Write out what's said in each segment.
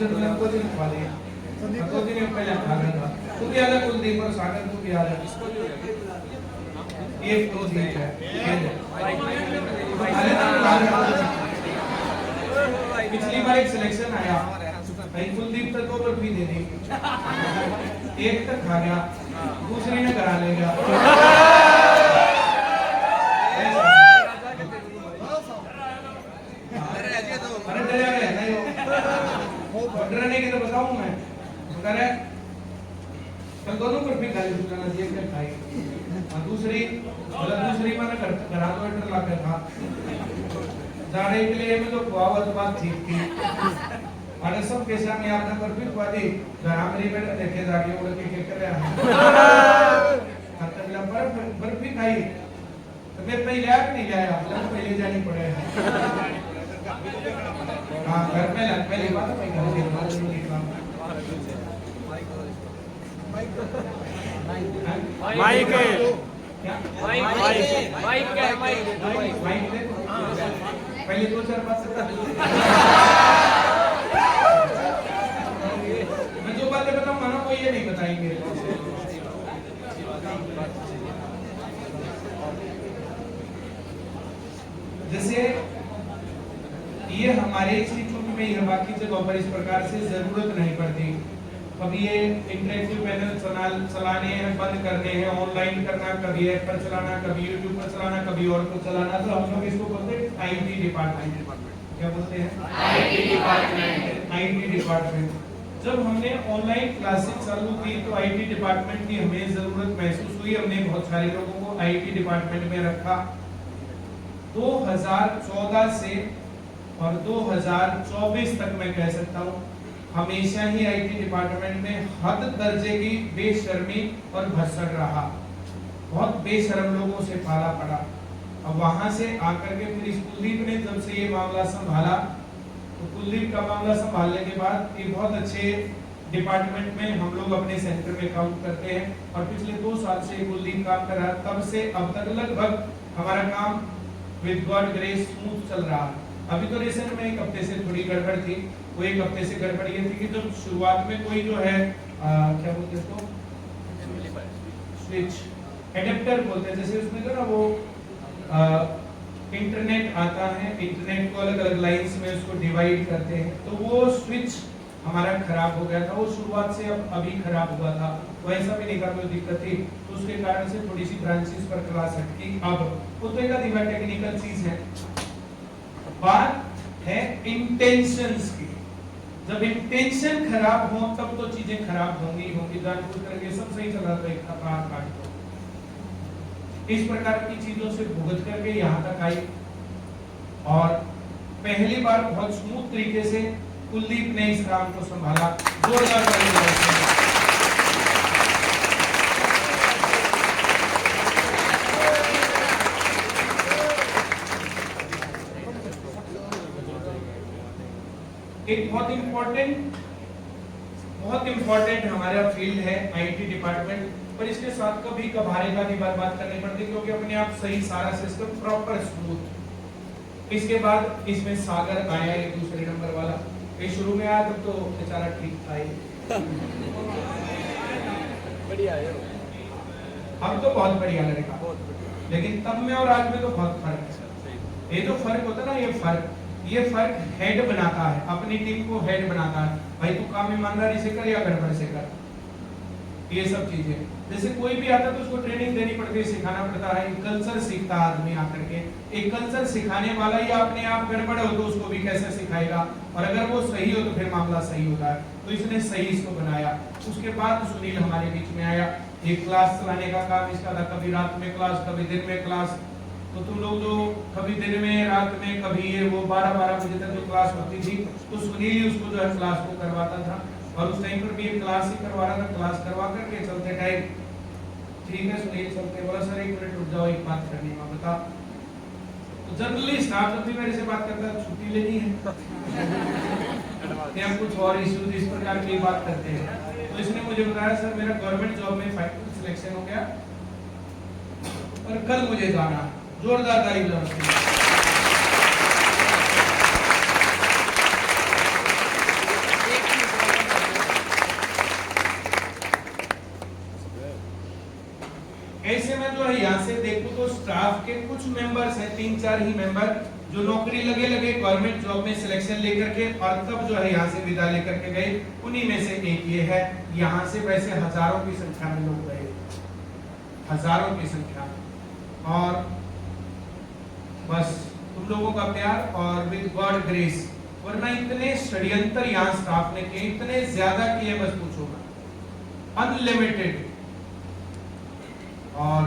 जरूरत को दिन खा लिया तो दिन पहले खा गया था। तू भी आजा कुलदीप और सागर तू भी आजा। एक तो ठीक है पिछली बार एक सिलेक्शन आया भाई कुलदीप तक को बर्फी दे दी, एक तक खा गया, दूसरे ने करा ले गया। अरे डरा गया नहीं हो डरने की तो बताऊं मैं कह रहे कल दोनों बर्फी खा ली दूसरा नजदीक में खाई दूसरी मैंने करा तो डर लगा था जाने के लिए मैं तो खुआवत बात ठीक थी अरे सब के सामने आपने बर्फी खुआ दी जरा मेरी बेटा देखे जाके उड़ के कर रहा है खत्म मिला बर्फी खाई तो मैं पहले आ नहीं लाया मतलब पहले जानी पड़े हाँ घर में लग पहले बात है घर के बाहर नहीं काम माइक है क्या माइक है माइक पहले दो चार बात मैं जो बातें बताऊं मानो कोई ये नहीं बताएंगे। जैसे ये हमारे इंस्टीट्यूट में ही है, बाकी जगहों पर इस प्रकार से जरूरत नहीं पड़ती। कभी ये इंटरेक्टिव पैनल चलाने हैं, बंद करने हैं, ऑनलाइन करना, कभी ऐप पर चलाना, कभी यूट्यूब पर चलाना, कभी और पर चलाना, तो हम लोग इसको बोलते हैं आईटी डिपार्टमेंट। क्या बोलते हैं? IT department. IT department. जब हमने ऑनलाइन क्लासेस चालू की तो आईटी डिपार्टमेंट की हमें जरूरत महसूस हुई। हमने बहुत सारे लोगों को आईटी डिपार्टमेंट में रखा। 2014 से और 2024 तक मैं कह सकता हूँ हमेशा ही आईटी डिपार्टमेंट में हद दर्जे की बेशर्मी और भसड़ रहा। बहुत बेशर्म लोगों से पाला पड़ा। अब वहां से आकर के फिर कुलदीप ने जब से ये मामला संभाला तो कुलदीप का मामला संभालने के बाद एक बहुत अच्छे डिपार्टमेंट में हम लोग अपने सेंटर में काम करते हैं और पिछले 2 साल से कुलदीप काम कर रहा। तब से अब तक लगभग हमारा काम विद गॉड ग्रेस स्मूथ चल रहा है। अभी तो रिसेंट में 1 हफ्ते से थोड़ी गड़बड़ थी। वो 1 हफ्ते से गड़बड़ ये थी कि जब शुरुआत में कोई जो है क्या बोलते हैं इसको स्विच एडेप्टर बोलते हैं, जैसे उसमें जो ना वो इंटरनेट आता है, इंटरनेट को अलग अलग लाइंस में उसको डिवाइड करते हैं, तो वो स्विच हमारा खराब हो गया था। वो शुरुआत से अब अभी खराब हुआ था, वो ऐसा भी नहीं था कोई दिक्कत थी, तो उसके कारण से थोड़ी सी ब्रांचेस पर क्लास अटकी। अब वो तो एक आधी टेक्निकल चीज है। बात है इंटेंशंस की। जब इंटेंशन खराब हो तब तो चीजें खराब होंगी जानबूझ करके सब सही चला तो एक अपराध काट दो। इस प्रकार की चीजों से भुगत करके यहाँ तक आई और पहली बार बहुत स्मूथ तरीके से कुलदीप ने इस काम को संभाला। जोरदार तालियां। एक बहुत इंपॉर्टेंट हमारा फील्ड है आईटी डिपार्टमेंट, पर इसके साथ कभी कभारे का भी बात करनी पड़ती क्योंकि अपने आप सही सारा सिस्टम प्रॉपर स्मूथ। इसके बाद इसमें सागर आया एक दूसरे नंबर वाला। ये शुरू में आया तब तो बेचारा ठीक था ही बढ़िया है, अब तो बहुत बढ़िया लड़का, लेकिन तब में और आज में तो बहुत फर्क है। ये जो फर्क होता है ना, ये फर्क हेड बनाता है, अपनी टीम को हेड बनाता है। भाई तू काम ईमानदारी से कर या गड़बड़ से कर, ये सब चीजें। जैसे कोई भी आता तो उसको ट्रेनिंग देनी पड़ती है, सिखाना पड़ता है। एक कल्चर सीखता है आदमी आकर के। एक कल्चर सिखाने वाला ही अपने आप गड़बड़ हो तो उसको भी कैसे सिखाएगा, और अगर वो सही हो तो फिर मामला सही होता है। तो इसने सही इसको बनाया। उसके बाद सुनील हमारे बीच में आया। एक क्लास चलाने का काम इसका था, कभी रात में क्लास, कभी दिन में क्लास। तो तुम लोग जो कभी दिन में, रात में, कभी ये वो 12-12 बजे तक जो क्लास होती थी, तो सुनील ही उसको जो है क्लास को करवाता था। और उस टाइम पर भी एक क्लास ही करवा रहा था। क्लास करवा करके चलते टाइम, ठीक है सुनील चलते, बोला सर 1 मिनट रुक जाओ, एक बात करनी है। बता। तो जनरली स्टाफ जब भी मेरे से बात करता है छुट्टी लेनी है या कुछ और इश्यूज इस प्रकार की बात करते हैं। तो इसने मुझे बताया सर मेरा गवर्नमेंट जॉब में फाइनल सिलेक्शन हो गया और कल मुझे जाना। जोरदार तालियां। स्टाफ के कुछ मेंबर्स हैं, 3-4 ही मेंबर जो नौकरी लगे गवर्नमेंट जॉब में सिलेक्शन लेकर के और तब जो है यहाँ से विदा लेकर के गए, उन्हीं में से एक ये है। यहाँ से वैसे हजारों की संख्या में लोग गए, हजारों की संख्या में, और बस तुम लोगों का प्यार और विद गॉड ग्रेस, वरना इतने षड्यंत्र यहाँ स्टाफ ने किए, इतने ज्यादा किए बस पूछो मत, अनलिमिटेड। और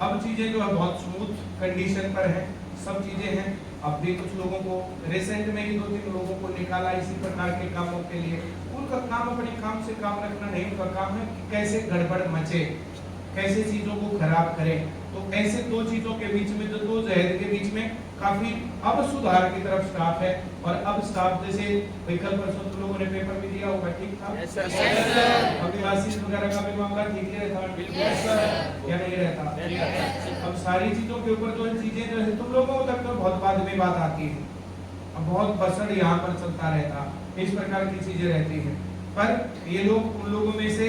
अब चीजें जो है बहुत स्मूथ कंडीशन पर है, सब चीजें हैं। अब भी कुछ लोगों को रिसेंट में ही 2-3 लोगों को निकाला इसी प्रकार के कामों के लिए। उनका काम अपने काम से काम रखना नहीं, उनका काम है कि कैसे गड़बड़ मचे, कैसे चीजों को खराब करें। तो ऐसे दो चीजों के बीच में, जो दो जहद के बीच में काफी अब सुधार की तरफ स्टाफ है। और अब स्टाफ जैसे कल परसों तुम लोगों ने पेपर भी दिया होगा, ठीक था? Yes sir. अब क्लासेस वगैरह का भी मामला ठीक ही रहता है या नहीं रहता? अब सारी चीजों के ऊपर जो चीजें जो है तुम लोगों तक तो बहुत बाद में बात आती है, अब बहुत बसड़ यहाँ पर चलता रहता, इस प्रकार की चीजें रहती है। पर ये लोग उन लोगों में से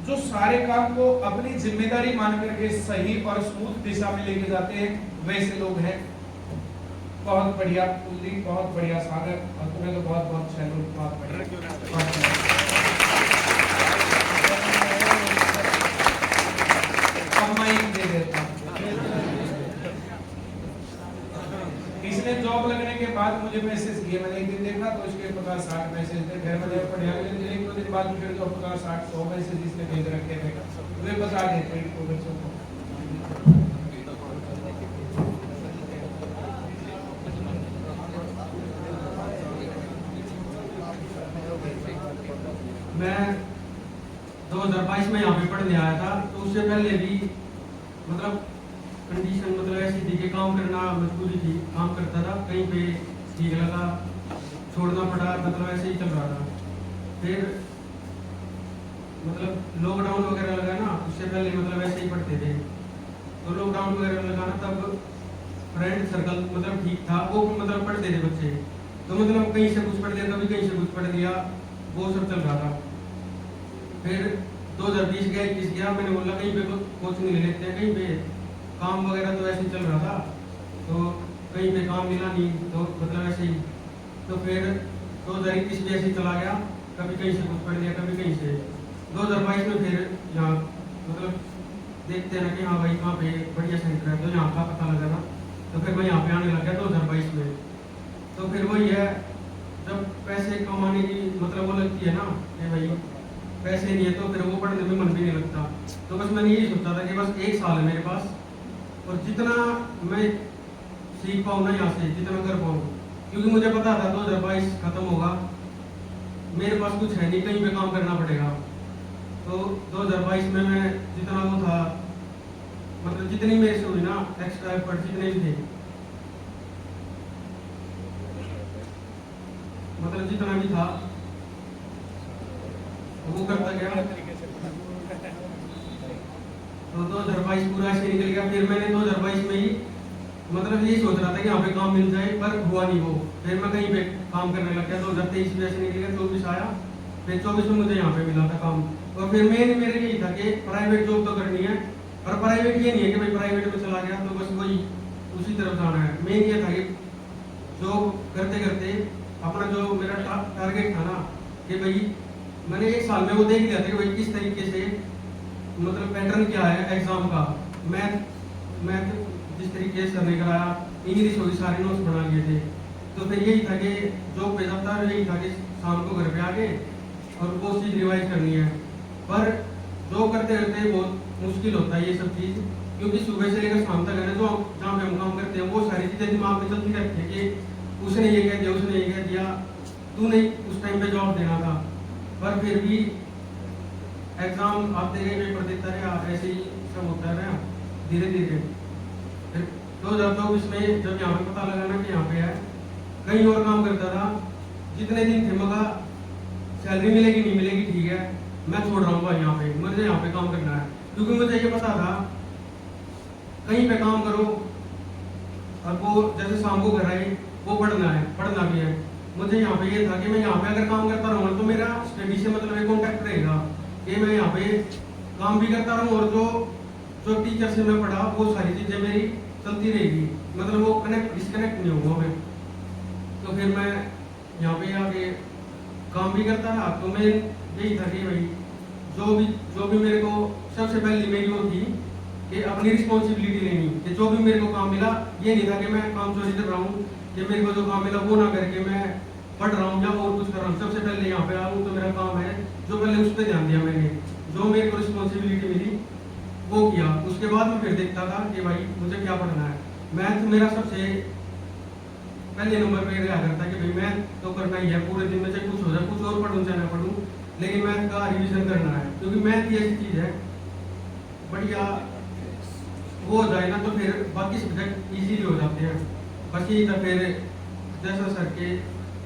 जो सारे काम को अपनी जिम्मेदारी मान करके सही और स्मूथ दिशा में लेके जाते हैं, वैसे लोग हैं। बहुत बढ़िया कुलदीप, बहुत बढ़िया सागर, और तुम्हें तो बहुत बहुत सैल्यूट, बहुत बढ़िया। दे देता हूं। इसने जॉब लगने के बाद मुझे मैसेज किए, मैंने एक दिन देखा तो इसके 50-60 मैसेज थे। घर में जब पढ़ा, 1-2 दिन बाद फिर तो 50-60-100 मैसेज इसने भेज रखे थे, वे बता देते हैं इनको बच्चों को। मैं 2022 में यहाँ पे पढ़ने आया था, तो उससे पहले भी मतलब कंडीशन मतलब ऐसी थी कि काम करना मजबूरी थी, काम करता था, कहीं पे ठीक लगा छोड़ना पड़ा, मतलब ऐसे ही चल रहा था। फिर मतलब लॉकडाउन वगैरह लगा ना, उससे पहले मतलब ऐसे ही पढ़ते थे। तो लॉकडाउन वगैरह लगा ना, तब फ्रेंड सर्कल मतलब ठीक था, वो मतलब पढ़ते थे बच्चे, तो मतलब कहीं से कुछ पढ़ दिया, कभी कहीं से कुछ पढ़ दिया, वो सब चल रहा था। फिर 2020 गया, 21 गया, मैंने बोला कहीं पे कोचिंग ले लेते हैं, कहीं पे काम वगैरह तो ऐसे ही चल रहा था, तो कहीं पे काम मिला नहीं, तो मतलब ऐसे ही। तो फिर 2021 भी ऐसे ही चला गया, कभी कहीं से कुछ पढ़ लिया, कभी कहीं से। 2022 में फिर यहाँ मतलब देखते हैं ना कि हाँ भाई कहाँ पे बढ़िया सेंटर है, तो यहाँ का पता लगा ना, तो फिर मैं यहाँ पे आने लग गया 2022 में। तो फिर वही है, जब पैसे कमाने की मतलब वो लगती है ना कि भाई पैसे नहीं है, तो फिर वो पढ़ने में मन भी नहीं लगता। तो बस मैंने यही सोचा था कि बस 1 साल है मेरे पास, और जितना मैं सीख पाऊँ ना यहाँ से, जितना कर पाऊँ, क्योंकि मुझे पता था 2022 खत्म होगा, मेरे पास कुछ है नहीं, कहीं पे काम करना पड़ेगा। तो 2022 में मैं जितना वो था, मतलब जितनी मेरे से हुई ना एक्स्ट्रा एफर्ट जितने भी थे, मतलब जितना भी था वो करता गया। तो 2022 पूरा ऐसे निकल गया। फिर मैंने 2022 में ही मतलब यही सोच रहा था कि यहाँ पे काम मिल जाए, पर हुआ नहीं वो। फिर मैं कहीं पे काम करने लग गया। 2023 में ऐसे निकल गया, 24 आया, फिर 24 में मुझे यहाँ पे मिला था काम। और फिर मेरे यही था कि प्राइवेट जॉब तो करनी है, पर प्राइवेट ये नहीं है कि भाई प्राइवेट में चला गया तो बस वही उसी तरफ जाना है। मेन ये था कि जॉब करते करते अपना जो मेरा टारगेट था ना, कि भाई मैंने 1 साल में वो देख लिया था कि भाई किस तरीके से मतलब पैटर्न क्या है एग्जाम का। मैथ जिस तरीके से करने कराया, इंग्लिश हो गई, सारे नोट्स बना लिए थे। तो फिर यही था कि जॉब पे जब था यही था कि शाम को घर पे आके और वो चीज़ रिवाइज करनी है। पर जॉब करते करते बहुत मुश्किल होता है ये सब चीज़, क्योंकि सुबह से लेकर शाम तक है ना, जो जहाँ पे हम काम करते हैं वो सारी चीज़ें दिमाग में चलती रहती है कि उसने ये कह दिया, उसने ये कह दिया, तूने उस टाइम पे जॉब देना था। पर फिर भी एग्जाम आते गए, पेपर देता रहा, ऐसे ही सब होता रहा धीरे धीरे। फिर 2024 में जब यहाँ पे पता लगा ना कि यहाँ पे है, कहीं और काम करता था, जितने दिन थे मगा सैलरी मिलेगी नहीं मिलेगी ठीक है, मैं छोड़ रहा हूँ भाई यहाँ पे, मुझे यहाँ पे काम करना है। क्योंकि मुझे ये पता था कहीं पे काम करो और वो जैसे शाम को घर आए वो पढ़ना है, पढ़ना भी है। मुझे यहाँ पे ये था कि मैं यहाँ पे अगर काम करता रहूँगा तो मेरा स्टडी से मतलब एक कॉन्टैक्ट रहेगा कि मैं यहाँ पे काम भी करता रहूँ और जो जो टीचर से मैं पढ़ा वो सारी चीजें मेरी चलती रहेगी, मतलब वो डिस्कनेक्ट नहीं होगा मैं। तो फिर मैं यहाँ पे आके काम भी करता रहा। तो मैं यही था कि भाई जो भी मेरे को सबसे पहले मेरी वो थी कि अपनी रिस्पॉन्सिबिलिटी लेनी, कि जो भी मेरे को काम मिला ये नहीं था कि मैं काम चोरी कर रहा हूँ, कि मेरे को जो काम मिला वो ना करके मैं पढ़ रहा हूँ या और कुछ कर रहा हूँ। सबसे पहले यहाँ पे आ रहा हूँ तो मेरा काम है, जो पहले उस पर ध्यान दिया मैंने, जो मेरे को रिस्पॉन्सिबिलिटी मिली वो किया। उसके बाद मैं फिर देखता था कि भाई मुझे क्या पढ़ना है। मैथ मेरा सबसे पहले नंबर पे रहा करता कि भाई मैथ तो करना ही है, पूरे दिन में चाहे कुछ हो जाए, कुछ और पढ़ूँ चाहे ना पढ़ूँ, लेकिन मैथ का रिवीजन करना है, क्योंकि मैथ ही ऐसी चीज़ है बढ़िया, वो हो जाए ना तो फिर बाकी सब्जेक्ट इजीली हो जाते हैं। बस यही था। फिर जैसा सर के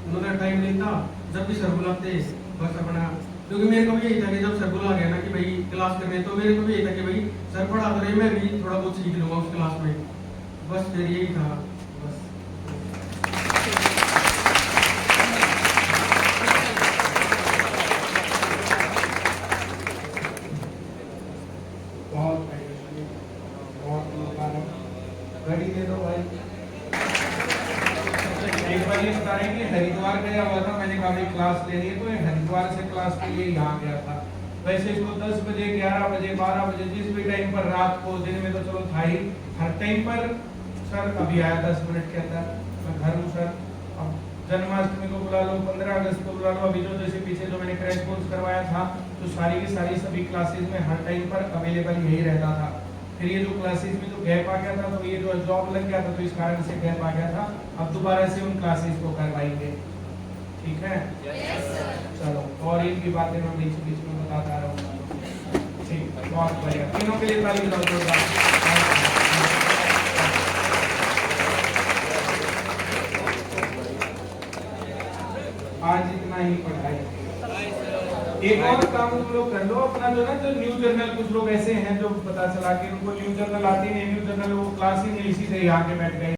मतलब टाइम नहीं था, जब भी सर बुलाते बस अपना, क्योंकि मेरे को भी यही था कि जब सर बुला गया ना कि भाई क्लास करने, तो मेरे को भी यही था कि भाई सर पढ़ा तो रहे, मैं भी थोड़ा बहुत सीख लूँगा उस क्लास में। बस फिर यही था बस। बहुत घड़ी दे दो भाई। एक बार ये बता रहे हैं कि हरिद्वार गया हुआ था, मैंने कहा भाई क्लास लेनी है, तो ये हरिद्वार से क्लास के लिए यहाँ गया था। वैसे इसको 10 बजे 11 बजे 12 बजे जिस भी टाइम पर, रात को दिन में तो चलो था ही, हर टाइम पर सर अभी आया 10 मिनट के अंदर मैं घर हूँ सर। अब जन्माष्टमी को बुला लो, 15 अगस्त को बुला लो, अभी जो जैसे पीछे जो मैंने क्रैश कोर्स करवाया था, तो सारी की सारी सभी क्लासेज में हर टाइम पर अवेलेबल यही रहता था। फिर ये जो क्लासेज में जो गैप आ गया था, तो ये जो जॉब लग गया था, तो इस कारण से गैप आ गया था। अब दोबारा से उन क्लासेज को करवाएंगे, ठीक है? चलो, और इनकी बातें मैं बीच बीच में बताता रहूँगा। ठीक, बहुत बढ़िया, तीनों के लिए ताली बजाओ जोरदार। आज इतना ही पढ़ाई। एक और काम तुम लोग कर लो अपना, जो ना जो न्यू जर्नल, कुछ लोग ऐसे हैं जो पता चला कि उनको न्यू जर्नल आती नहीं, न्यू जर्नल वो क्लास ही नहीं, इसी से यहाँ के बैठ गए।